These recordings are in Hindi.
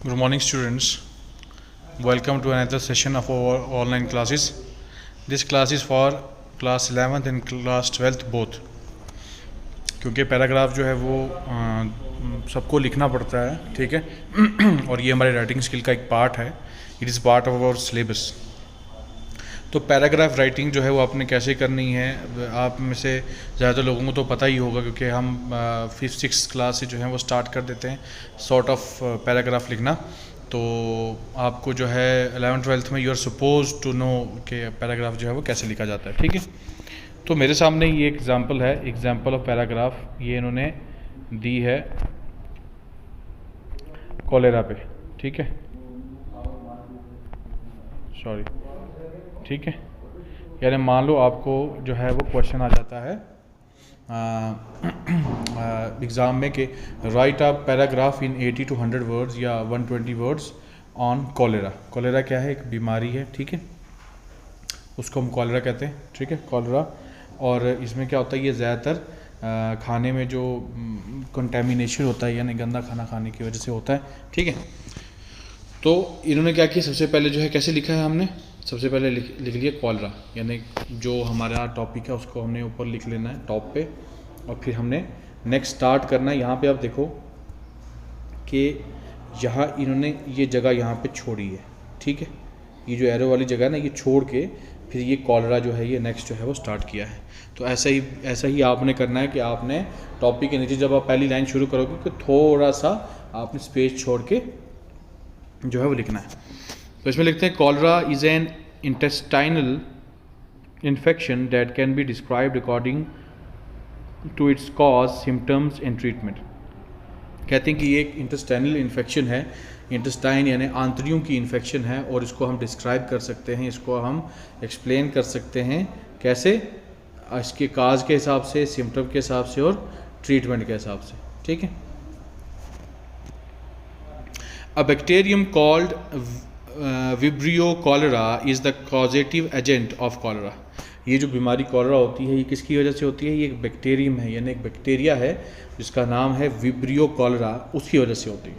Good morning, students. Welcome to another session of our online classes. This class is for class 11th and class 12th both. क्योंकि पैराग्राफ जो है वो सबको लिखना पड़ता है, ठीक है। और ये हमारे राइटिंग स्किल का एक पार्ट है। It is part of our syllabus. तो पैराग्राफ राइटिंग जो है वो आपने कैसे करनी है, आप में से ज़्यादातर लोगों को तो पता ही होगा, क्योंकि हम 5th-6th क्लास से जो है वो स्टार्ट कर देते हैं सॉर्ट ऑफ पैराग्राफ लिखना। तो आपको जो है 11th-12th में you are suppose to know कि पैराग्राफ जो है वो कैसे लिखा जाता है, ठीक है। तो मेरे सामने ये एग्जांपल है, एग्जांपल ऑफ पैराग्राफ। ये इन्होंने दी है कॉलेरा पे, ठीक है, सॉरी, ठीक है। यानी मान लो आपको जो है वो क्वेश्चन आ जाता है एग्ज़ाम में कि right a paragraph in 80 to 100 words या 120 वर्ड्स ऑन कॉलेरा। कॉलेरा क्या है? एक बीमारी है, ठीक है, उसको हम कॉलेरा कहते हैं, ठीक है, कॉलेरा। और इसमें क्या होता है, ये ज़्यादातर खाने में जो कंटेमिनेशन होता है, यानी गंदा खाना खाने की वजह से होता है, ठीक है। तो इन्होंने क्या किया, सबसे पहले जो है कैसे लिखा है हमने, सबसे पहले लिख लिया कॉलरा, यानी जो हमारा टॉपिक है उसको हमने ऊपर लिख लेना है टॉप पे, और फिर हमने नेक्स्ट स्टार्ट करना है। यहाँ पे आप देखो कि यहाँ इन्होंने ये जगह यहाँ पे छोड़ी है, ठीक है, ये जो एरो वाली जगह है ना, ये छोड़ के फिर ये कॉलरा जो है ये नेक्स्ट जो है वो स्टार्ट किया है। तो ऐसा ही आपने करना है कि आपने टॉपिक के नीचे जब आप पहली लाइन शुरू करोगे कि थोड़ा सा आपने स्पेस छोड़ के जो है वो लिखना है। तो इसमें लिखते हैं cholera is an intestinal infection that can be described according to its cause, symptoms and treatment. कहते हैं कि ये एक इंटेस्टाइनल इन्फेक्शन है, इंटेस्टाइन यानी आंतड़ियों की इन्फेक्शन है, और इसको हम डिस्क्राइब कर सकते हैं, इसको हम एक्सप्लेन कर सकते हैं कैसे, इसके काज के हिसाब से, सिम्टम के हिसाब से और ट्रीटमेंट के हिसाब से, ठीक है। A bacterium called Vibrio cholera is the causative agent of cholera. ये जो बीमारी कॉलरा होती है ये किसकी वजह से होती है? ये एक बैक्टीरियम है, यानी एक बैक्टीरिया है जिसका नाम है विब्रियो कॉलरा, उसकी वजह से होती है।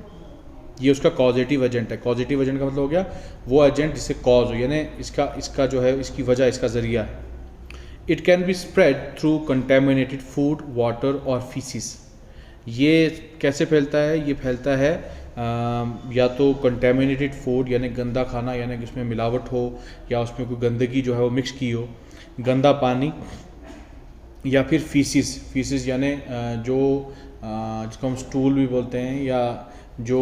ये उसका कॉजेटिव एजेंट है। कॉजेटिव एजेंट का मतलब हो गया वो एजेंट जिससे कॉज हो, यानी इसका जो है, इसकी वजह, इसका ज़रिया है। It can be spread through contaminated food, water और फीसिस। ये कैसे फैलता है? ये फैलता है या तो कंटेमिनेटेड फूड यानी गंदा खाना, यानी उसमें मिलावट हो या उसमें कोई गंदगी जो है वो मिक्स की हो, गंदा पानी, या फिर फीसिस यानी जो जिसको हम स्टूल भी बोलते हैं, या जो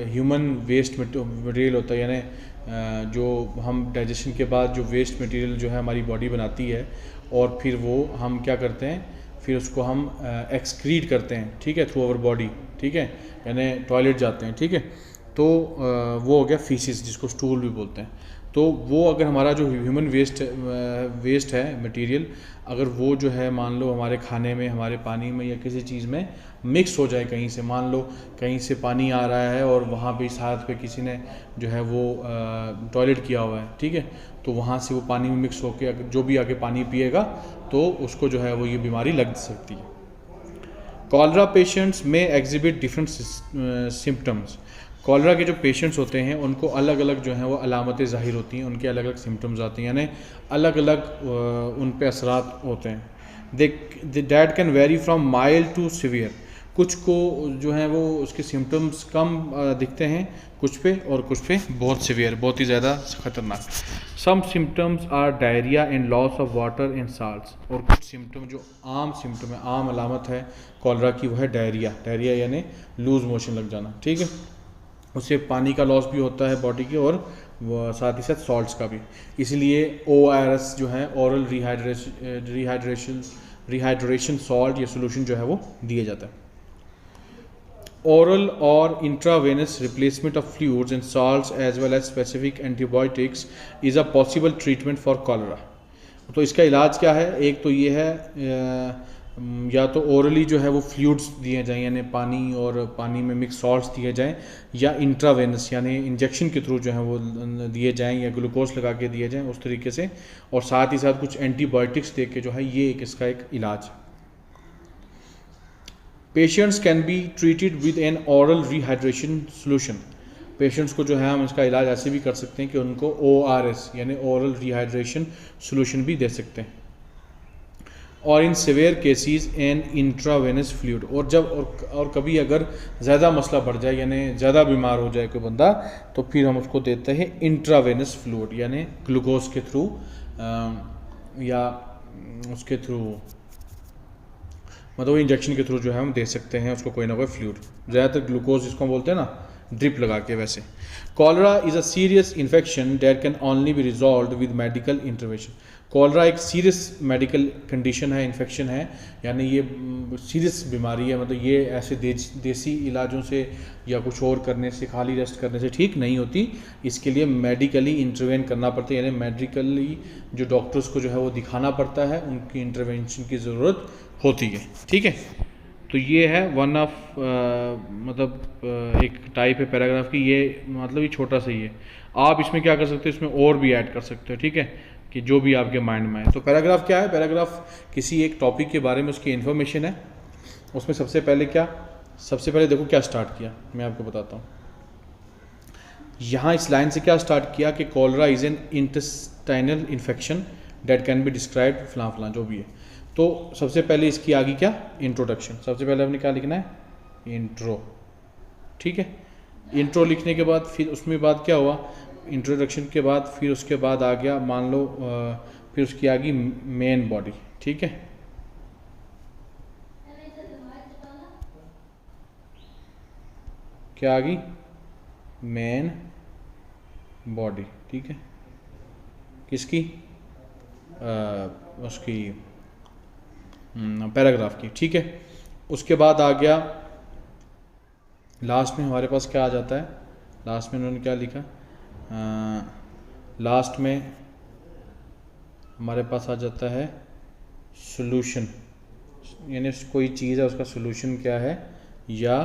ह्यूमन वेस्ट मटेरियल होता है, यानी जो हम डाइजेशन के बाद जो वेस्ट मटेरियल जो है हमारी बॉडी बनाती है, और फिर वो हम क्या करते हैं, फिर उसको हम एक्सक्रीट करते हैं, ठीक है, थ्रू आवर बॉडी, ठीक है, यानी टॉयलेट जाते हैं, ठीक है। तो वो हो गया फीसिस, जिसको स्टूल भी बोलते हैं। तो वो अगर हमारा जो ह्यूमन वेस्ट है मटेरियल, अगर वो जो है मान लो हमारे खाने में, हमारे पानी में या किसी चीज़ में मिक्स हो जाए, कहीं से मान लो कहीं से पानी आ रहा है और वहाँ पे साथ पे किसी ने जो है वो टॉयलेट किया हुआ है, ठीक है, तो वहाँ से वो पानी में मिक्स होकर जो भी आगे पानी पिएगा तो उसको जो है वो ये बीमारी लग सकती है। कॉलरा पेशेंट्स में एग्जिबिट डिफरेंट सिम्टम्स। कॉलरा के जो पेशेंट्स होते हैं उनको अलग अलग जो हैं वो अलामतें ज़ाहिर होती हैं, उनके अलग अलग सिम्टम्स आते हैं, यानी अलग अलग उन पे असरात होते हैं। That can vary from mild to severe. कुछ को जो है वो उसके सिम्टम्स कम दिखते हैं कुछ पे, और कुछ पे बहुत सीवियर, बहुत ही ज़्यादा ख़तरनाक। Some symptoms are diarrhoea and loss of water and salts. और कुछ सिम्टम जो आम सिम्टम है, आम अलामत है कॉलरा की, वो है डायरिया यानी लूज़ मोशन लग जाना, ठीक है। उससे पानी का लॉस भी होता है बॉडी की, और साथ ही साथ सॉल्ट्स का भी। इसलिए ORS जो है, ओरल रिहाइड्रेशन सॉल्ट या सोल्यूशन जो है वो दिया जाता है। Oral or intravenous replacement of fluids and salts as well as specific antibiotics is a possible treatment for cholera. तो इसका इलाज क्या है? एक तो ये है या तो ओरली जो है वो फ्लूइड्स दिए जाएं, यानी पानी और पानी में मिक्स सॉल्ट्स दिए जाएं, या इंट्रावेनस यानी इंजेक्शन के थ्रू जो है वो दिए जाएं, या ग्लूकोज लगा के दिए जाएं उस तरीके से, और साथ ही साथ कुछ एंटीबायोटिक्स दे के जो है ये इसका एक इलाज है। Patients can be treated with an oral rehydration solution. Patients को जो है हम इसका इलाज ऐसे भी कर सकते हैं कि उनको ORS यानी ओरल रिहाइड्रेशन सोल्यूशन भी दे सकते हैं। और in severe cases an intravenous fluid, और जब और कभी अगर ज़्यादा मसला बढ़ जाए यानी ज़्यादा बीमार हो जाए कोई बंदा, तो फिर हम उसको देते हैं इंट्रावेनस फ्लूइड यानी ग्लूकोज के थ्रू या उसके थ्रू मतलब इंजेक्शन के थ्रू जो है हम दे सकते हैं उसको कोई ना कोई फ्लूइड, ज़्यादातर ग्लूकोज जिसको हम बोलते हैं ना, ड्रिप लगा के। वैसे cholera is a serious infection that can only be resolve with medical intervention. Cholera एक सीरियस मेडिकल कंडीशन है, इन्फेक्शन है, यानी ये सीरियस बीमारी है, मतलब ये ऐसे देसी इलाजों से या कुछ और करने से, खाली रेस्ट करने से ठीक नहीं होती। इसके लिए मेडिकली इंटरवेन करना पड़ता है, यानी मेडिकली जो डॉक्टर्स को जो है वो दिखाना पड़ता है, उनकी इंटरवेंशन की ज़रूरत होती है। ठीक है, तो ये है वन ऑफ मतलब एक टाइप है पैराग्राफ की, ये मतलब ये छोटा सा ही है। आप इसमें क्या कर सकते हो, इसमें और भी ऐड कर सकते हो। ठीक है, कि जो भी आपके माइंड में है। तो पैराग्राफ क्या है, पैराग्राफ किसी एक टॉपिक के बारे में उसकी इन्फॉर्मेशन है। उसमें सबसे पहले देखो क्या स्टार्ट किया, मैं आपको बताता हूँ। यहाँ इस लाइन से क्या स्टार्ट किया कि cholera is an intestinal infection date can be described फलां फलां जो भी है। तो सबसे पहले इसकी आगे क्या, इंट्रोडक्शन। सबसे पहले हमने क्या लिखना है, इंट्रो। ठीक है, इंट्रो लिखने के बाद फिर उसमें बाद क्या हुआ, इंट्रोडक्शन के बाद फिर उसके बाद आ गया, मान लो फिर उसकी आ गई मेन बॉडी। ठीक है, क्या आ गई, मेन बॉडी। ठीक है, किसकी, उसकी पैराग्राफ की। ठीक है, उसके बाद आ गया लास्ट में हमारे पास क्या आ जाता है, लास्ट में उन्होंने क्या लिखा, लास्ट में हमारे पास आ जाता है सॉल्यूशन, यानी कोई चीज़ है उसका सॉल्यूशन क्या है या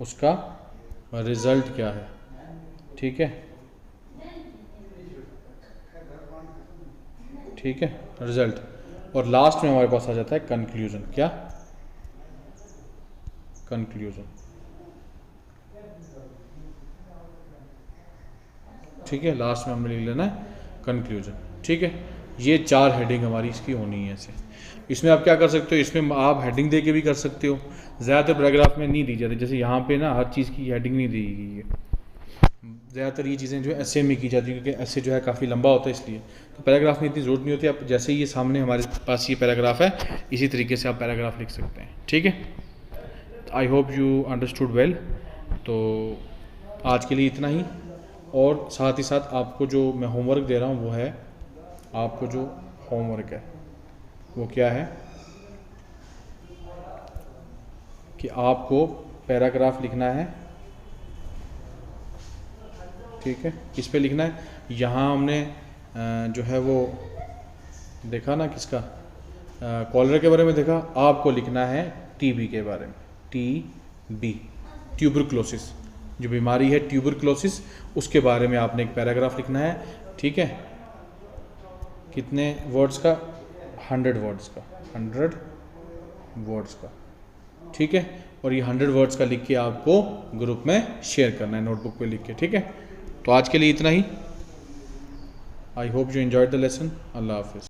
उसका रिज़ल्ट क्या है। ठीक है, ठीक है, रिज़ल्ट। और लास्ट में हमारे पास आ जाता है कंक्लूजन। क्या, कंक्लूजन। ठीक है, लास्ट में हमने लिख लेना है कंक्लूजन। ठीक है, ये 4 हेडिंग हमारी इसकी होनी है ऐसे। इसमें आप क्या कर सकते हो, इसमें आप हेडिंग दे के भी कर सकते हो, ज़्यादातर पैराग्राफ में नहीं दी जाती। जैसे यहाँ पे ना हर चीज़ की हेडिंग नहीं दी गई है, ज़्यादातर ये चीज़ें जो है ऐसे में की जाती है, क्योंकि ऐसे जो है काफ़ी लंबा होता है, इसलिए तो पैराग्राफ में इतनी ज़रूरत नहीं होती। आप जैसे ही ये सामने हमारे पास ये पैराग्राफ है, इसी तरीके से आप पैराग्राफ लिख सकते हैं। ठीक है, आई होप यू अंडरस्टूड वेल। तो आज के लिए इतना ही, और साथ ही साथ आपको जो मैं होमवर्क दे रहा हूँ वो है, आपको जो होमवर्क है वो क्या है कि आपको पैराग्राफ लिखना है। ठीक है, किस पे लिखना है, यहाँ हमने जो है वो देखा ना, किसका, कॉलरा के बारे में देखा। आपको लिखना है TB के बारे में, TB ट्यूबरक्लोसिस, जो बीमारी है ट्यूबरक्लोसिस, उसके बारे में आपने एक पैराग्राफ लिखना है। ठीक है, कितने वर्ड्स का, 100 वर्ड्स का, 100 वर्ड्स का। ठीक है, और ये 100 वर्ड्स का लिख के आपको ग्रुप में शेयर करना है, नोटबुक पे लिख के। ठीक है, तो आज के लिए इतना ही। I hope you enjoyed the lesson. अल्लाह हाफिज़।